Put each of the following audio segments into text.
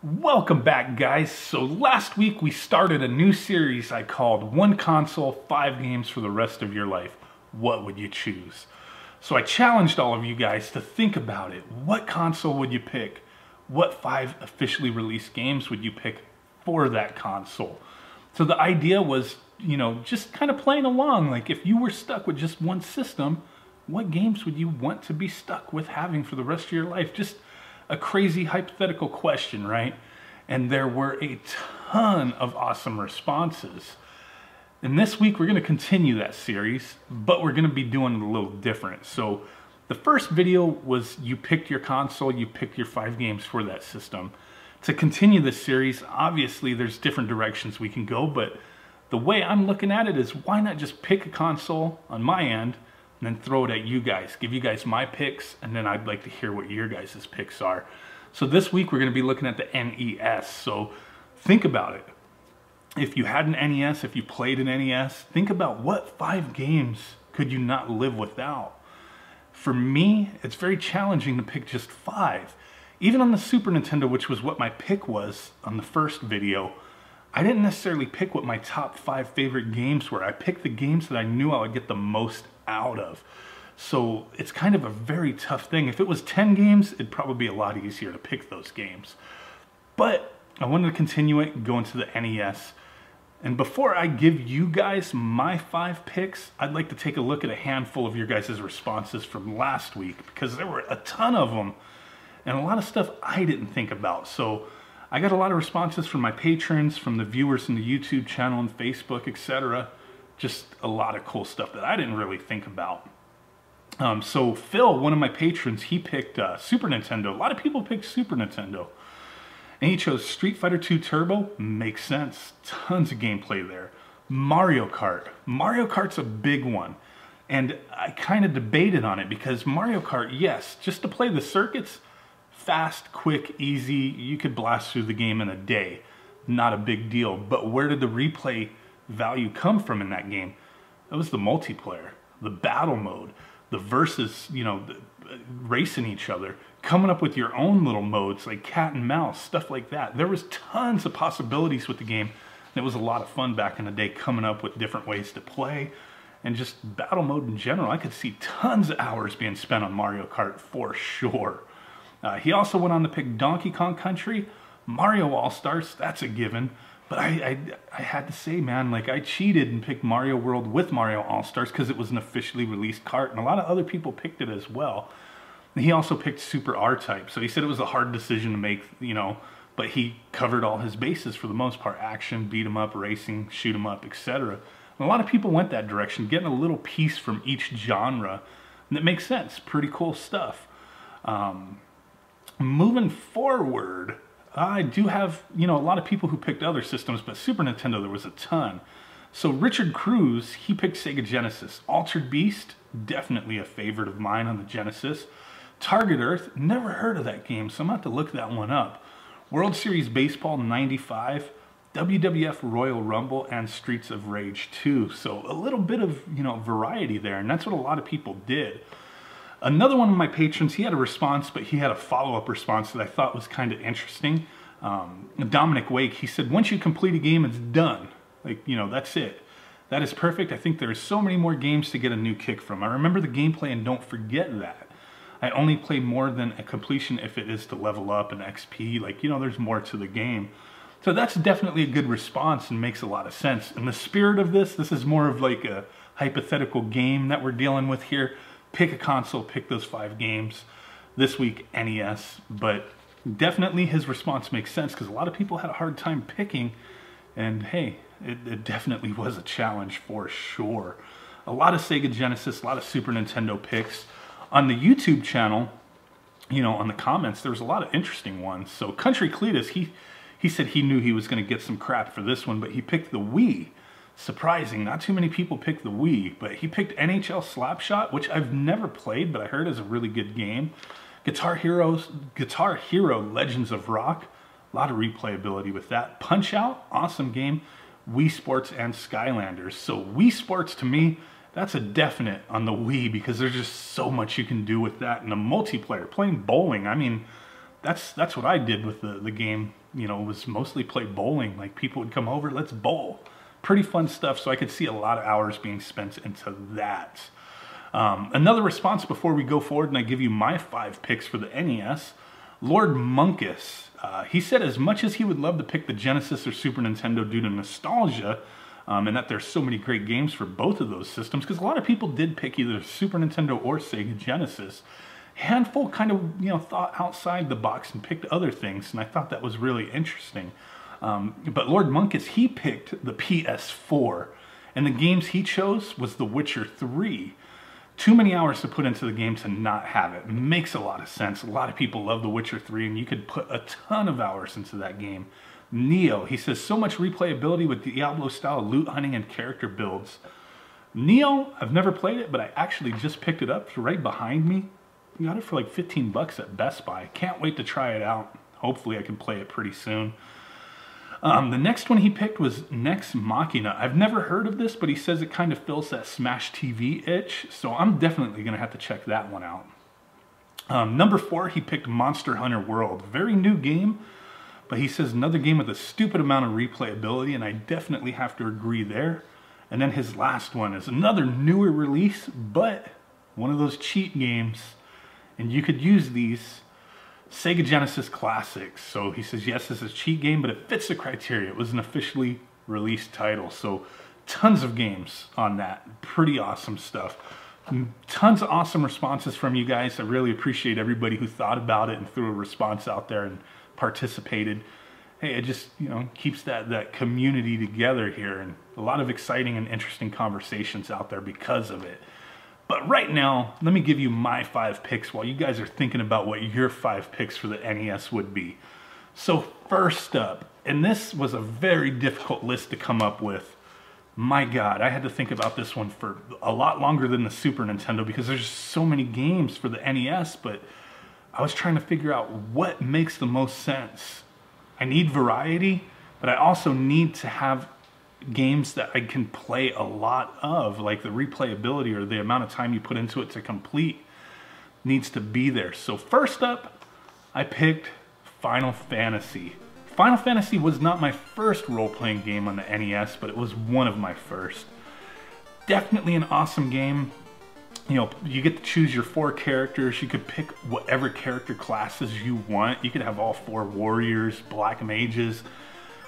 Welcome back, guys. So last week we started a new series I called One Console, 5 Games for the Rest of Your Life. What would you choose? So I challenged all of you guys to think about it. What console would you pick? What 5 officially released games would you pick for that console? So the idea was, just kind of playing along. Like if you were stuck with just one system, what games would you want to be stuck with having for the rest of your life? Just a crazy hypothetical question, right? And there were a ton of awesome responses. And this week we're going to continue that series, but we're going to be doing it a little different. So the first video was you picked your console, you picked your 5 games for that system. To continue this series, obviously there's different directions we can go, but the way I'm looking at it is why not just pick a console on my end and then throw it at you guys, give you guys my picks, and then I'd like to hear what your guys' picks are. So this week we're going to be looking at the NES. So think about it. If you had an NES, if you played an NES, think about what 5 games could you not live without. For me, it's very challenging to pick just 5. Even on the Super Nintendo, which was what my pick was on the first video, I didn't necessarily pick what my top 5 favorite games were. I picked the games that I knew I would get the most out of. So it's kind of a very tough thing. If it was 10 games, it'd probably be a lot easier to pick those games. But I wanted to continue it and go into the NES. And before I give you guys my 5 picks, I'd like to take a look at a handful of your guys' responses from last week, because there were a ton of them and a lot of stuff I didn't think about. So I got a lot of responses from my patrons, from the viewers in the YouTube channel and Facebook, etc. Just a lot of cool stuff that I didn't really think about. So Phil, one of my patrons, he picked Super Nintendo. A lot of people picked Super Nintendo. And he chose Street Fighter II Turbo. Makes sense. Tons of gameplay there. Mario Kart. Mario Kart's a big one. And I kind of debated on it because Mario Kart, yes, just to play the circuits, fast, quick, easy. You could blast through the game in a day. Not a big deal. But where did the replay value come from in that game? That was the multiplayer, the battle mode, the versus, racing each other, coming up with your own little modes like cat and mouse, stuff like that. There was tons of possibilities with the game. And it was a lot of fun back in the day coming up with different ways to play and just battle mode in general. I could see tons of hours being spent on Mario Kart for sure. He also went on to pick Donkey Kong Country, Mario All-Stars, that's a given. But I had to say, man, like I cheated and picked Mario World with Mario All-Stars because it was an officially released cart, and a lot of other people picked it as well. And he also picked Super R-Type, so he said it was a hard decision to make, but he covered all his bases for the most part: action, beat 'em up, racing, shoot 'em up, etc. And a lot of people went that direction, getting a little piece from each genre, and it makes sense. Pretty cool stuff. Moving forward, I do have, a lot of people who picked other systems, but Super Nintendo, there was a ton. So Richard Cruz, he picked Sega Genesis. Altered Beast, definitely a favorite of mine on the Genesis. Target Earth, never heard of that game, so I'm going to have to look that one up. World Series Baseball 95, WWF Royal Rumble, and Streets of Rage 2. So a little bit of, variety there, and that's what a lot of people did. Another one of my patrons, he had a response, but he had a follow-up response that I thought was kind of interesting. Dominic Wake, he said, once you complete a game, it's done. Like, that's it. That is perfect. I think there's so many more games to get a new kick from. I remember the gameplay, and don't forget that. I only play more than a completion if it is to level up an XP. Like, there's more to the game. So that's definitely a good response and makes a lot of sense. In the spirit of this is more of like a hypothetical game that we're dealing with here. Pick a console, pick those 5 games. This week, NES. But definitely his response makes sense because a lot of people had a hard time picking. And hey, it definitely was a challenge for sure. A lot of Sega Genesis, a lot of Super Nintendo picks. On the YouTube channel, on the comments, there was a lot of interesting ones. So Country Cletus, he said he knew he was going to get some crap for this one, but he picked the Wii. Surprising, not too many people picked the Wii, but he picked NHL Slapshot, which I've never played, but I heard is a really good game. Guitar Hero Legends of Rock, a lot of replayability with that. Punch-Out, awesome game. Wii Sports and Skylanders. So Wii Sports, to me, that's a definite on the Wii because there's just so much you can do with that. And the multiplayer, playing bowling, I mean, that's what I did with the game. You know, was mostly play bowling. Like people would come over, let's bowl. Pretty fun stuff. So I could see a lot of hours being spent into that. Another response before we go forward and I give you my 5 picks for the NES, Lord Munkus. He said as much as he would love to pick the Genesis or Super Nintendo due to nostalgia, and that there's so many great games for both of those systems, because a lot of people did pick either Super Nintendo or Sega Genesis. Handful kind of, you know, thought outside the box and picked other things, and I thought that was really interesting. But Lord Munkus, he picked the PS4, and the games he chose was The Witcher 3. Too many hours to put into the game to not have it. Makes a lot of sense. A lot of people love The Witcher 3, and you could put a ton of hours into that game. Neo, he says, so much replayability with Diablo-style loot hunting and character builds. Neo, I've never played it, but I actually just picked it up. It's right behind me. I got it for like 15 bucks at Best Buy. Can't wait to try it out. Hopefully I can play it pretty soon. The next one he picked was Nex Machina. I've never heard of this, but he says it kind of fills that Smash TV itch, so I'm definitely going to have to check that one out. Number 4, he picked Monster Hunter World. Very new game, but he says another game with a stupid amount of replayability, and I definitely have to agree there. And then his last one is another newer release, but one of those cheat games, and you could use these Sega Genesis Classics. So he says, yes, this is a cheat game, but it fits the criteria. It was an officially released title. So tons of games on that. Pretty awesome stuff. Tons of awesome responses from you guys. I really appreciate everybody who thought about it and threw a response out there and participated. Hey, it just, you know, keeps that community together here, and a lot of exciting and interesting conversations out there because of it. But right now, let me give you my 5 picks while you guys are thinking about what your 5 picks for the NES would be. So first up, and this was a very difficult list to come up with. My God, I had to think about this one for a lot longer than the Super Nintendo because there's so many games for the NES, but I was trying to figure out what makes the most sense. I need variety, but I also need to have games that I can play a lot of, like the replayability or the amount of time you put into it to complete needs to be there. So first up, I picked Final Fantasy. Final Fantasy was not my first role-playing game on the NES, but it was one of my first. Definitely an awesome game. You know, you get to choose your 4 characters. You could pick whatever character classes you want. You could have all 4 warriors, black mages,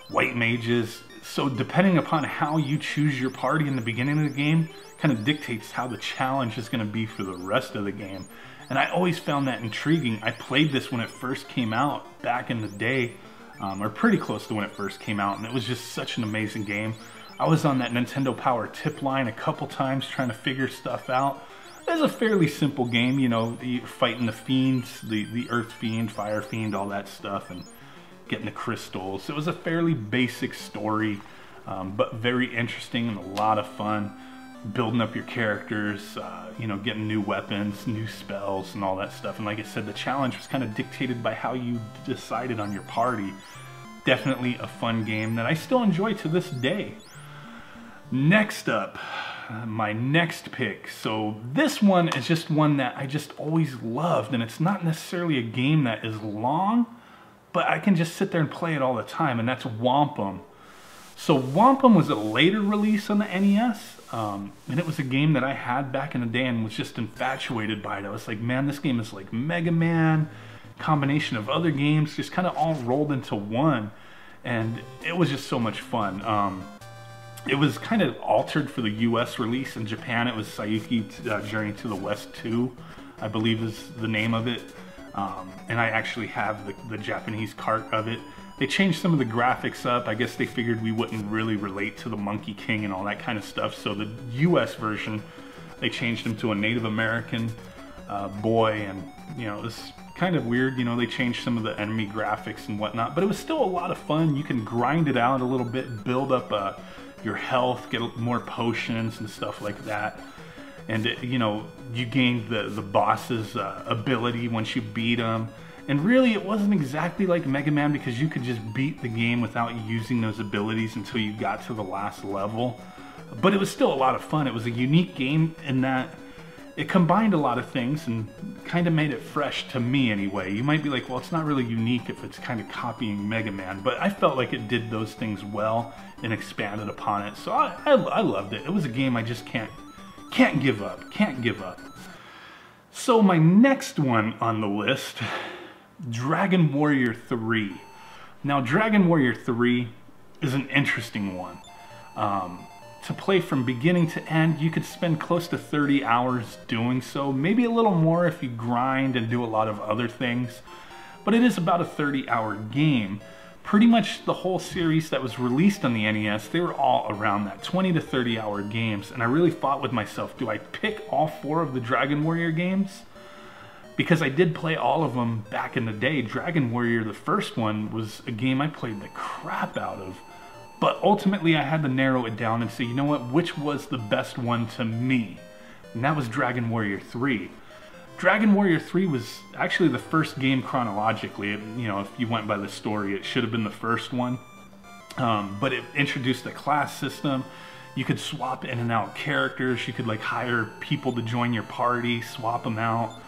white mages. So depending upon how you choose your party in the beginning of the game kind of dictates how the challenge is going to be for the rest of the game. And I always found that intriguing. I played this when it first came out back in the day, or pretty close to when it first came out, and it was just such an amazing game. I was on that Nintendo Power tip line a couple times trying to figure stuff out. It's a fairly simple game, you know, you're fighting the fiends, the Earth Fiend, Fire Fiend, all that stuff, and getting the crystals. It was a fairly basic story, but very interesting and a lot of fun. Building up your characters, you know, getting new weapons, new spells, and all that stuff. And like I said, the challenge was kind of dictated by how you decided on your party. Definitely a fun game that I still enjoy to this day. Next up, my next pick. So this one is just one that I just always loved, and it's not necessarily a game that is long, but I can just sit there and play it all the time, and that's Wampum. So Wampum was a later release on the NES, and it was a game that I had back in the day and was just infatuated by it. I was like, man, this game is like Mega Man, combination of other games, just kind of all rolled into one, and it was just so much fun. It was kind of altered for the US release. In Japan, it was Sayuki Journey to the West 2, I believe is the name of it. And I actually have the Japanese cart of it. They changed some of the graphics up. I guess they figured we wouldn't really relate to the Monkey King and all that kind of stuff. So the US version, they changed him to a Native American boy, and you know, it was kind of weird. You know, they changed some of the enemy graphics and whatnot, but it was still a lot of fun. You can grind it out a little bit, build up your health, get more potions and stuff like that. And you know, you gained the boss's ability once you beat him. And really, it wasn't exactly like Mega Man because you could just beat the game without using those abilities until you got to the last level. But it was still a lot of fun. It was a unique game in that it combined a lot of things and kind of made it fresh to me anyway. You might be like, well, it's not really unique if it's kind of copying Mega Man, but I felt like it did those things well and expanded upon it. So I loved it. It was a game I just can't give up, can't give up. So my next one on the list, Dragon Warrior 3. Now, Dragon Warrior 3 is an interesting one. To play from beginning to end, you could spend close to 30 hours doing so, maybe a little more if you grind and do a lot of other things, but it is about a 30-hour game. Pretty much the whole series that was released on the NES, they were all around that 20 to 30-hour games, and I really fought with myself, do I pick all 4 of the Dragon Warrior games? Because I did play all of them back in the day. Dragon Warrior, the first one, was a game I played the crap out of. But ultimately I had to narrow it down and say, you know what, which was the best one to me? And that was Dragon Warrior 3. Dragon Warrior 3 was actually the first game chronologically. You know, if you went by the story, it should have been the first one. But it introduced the class system. You could swap in and out characters. You could like hire people to join your party, swap them out.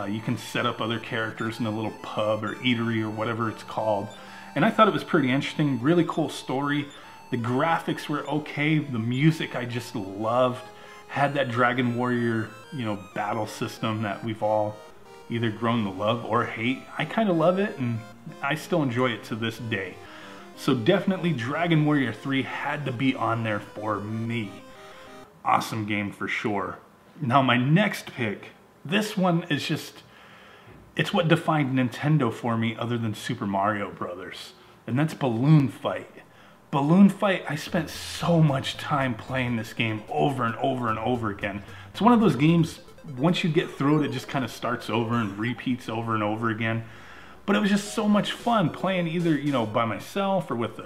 You can set up other characters in a little pub or eatery or whatever it's called. And I thought it was pretty interesting, really cool story. The graphics were okay, the music I just loved. Had that Dragon Warrior, you know, battle system that we've all either grown to love or hate. I kind of love it and I still enjoy it to this day. So definitely Dragon Warrior 3 had to be on there for me. Awesome game for sure. Now my next pick, this one is just, it's what defined Nintendo for me other than Super Mario Brothers, and that's Balloon Fight. Balloon Fight, I spent so much time playing this game over and over and over again. It's one of those games, once you get through it, it just kind of starts over and repeats over and over again. But it was just so much fun playing either, you know, by myself or with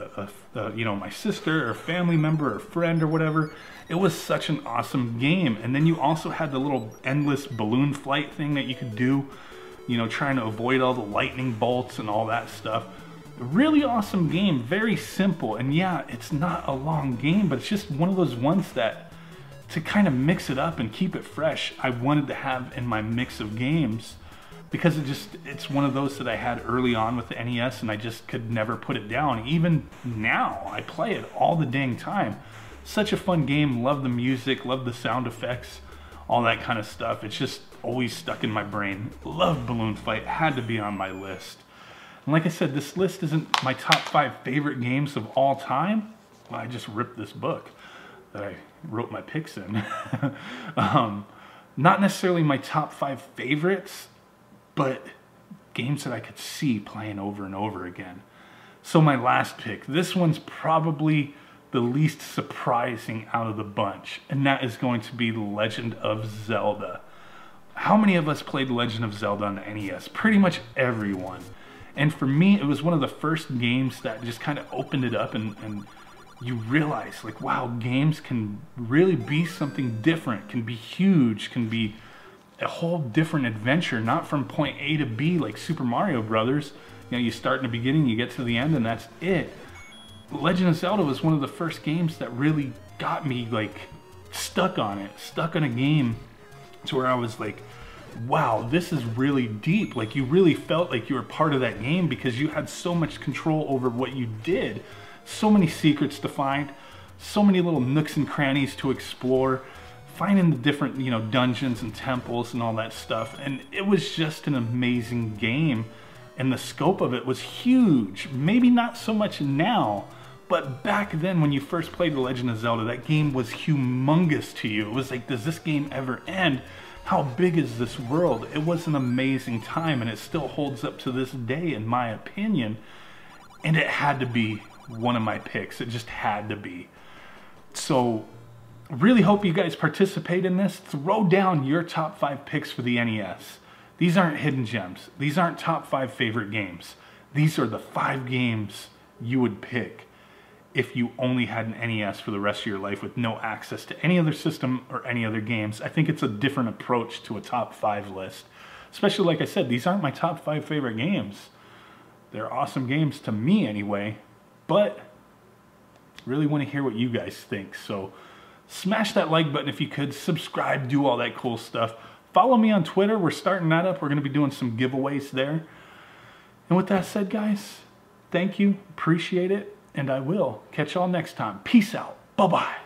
you know, my sister or a family member or friend or whatever. It was such an awesome game. And then you also had the little endless balloon flight thing that you could do, you know, trying to avoid all the lightning bolts and all that stuff. Really awesome game, very simple. And yeah, it's not a long game, but it's just one of those ones that, to kind of mix it up and keep it fresh, I wanted to have in my mix of games. Because it's one of those that I had early on with the NES and I just could never put it down. Even now, I play it all the dang time. Such a fun game, love the music, love the sound effects, all that kind of stuff. It's just always stuck in my brain. Love Balloon Fight, had to be on my list. And like I said, this list isn't my top 5 favorite games of all time. Well, I just ripped this book that I wrote my picks in. Not necessarily my top 5 favorites, but games that I could see playing over and over again. So my last pick, this one's probably the least surprising out of the bunch, and that is going to be The Legend of Zelda. How many of us played Legend of Zelda on the NES? Pretty much everyone. And for me, it was one of the first games that just kind of opened it up and you realize, like, wow, games can really be something different, can be huge, can be a whole different adventure, not from point A to B like Super Mario Brothers. You know, you start in the beginning, you get to the end, and that's it. Legend of Zelda was one of the first games that really got me, like, stuck on a game to where I was like, wow, this is really deep. Like, you really felt like you were part of that game because you had so much control over what you did. So many secrets to find, so many little nooks and crannies to explore, finding the different, you know, dungeons and temples and all that stuff. And it was just an amazing game. And the scope of it was huge. Maybe not so much now, but back then when you first played The Legend of Zelda, that game was humongous to you. It was like, does this game ever end? How big is this world? It was an amazing time, and it still holds up to this day, in my opinion. And it had to be one of my picks. It just had to be. So, really hope you guys participate in this. Throw down your top 5 picks for the NES. These aren't hidden gems. These aren't top 5 favorite games. These are the 5 games you would pick if you only had an NES for the rest of your life with no access to any other system or any other games. I think it's a different approach to a top 5 list. Especially, like I said, these aren't my top 5 favorite games. They're awesome games to me anyway, but really want to hear what you guys think. So smash that like button if you could, subscribe, do all that cool stuff. Follow me on Twitter. We're starting that up. We're going to be doing some giveaways there. And with that said, guys, thank you. Appreciate it. And I will catch y'all next time. Peace out. Bye-bye.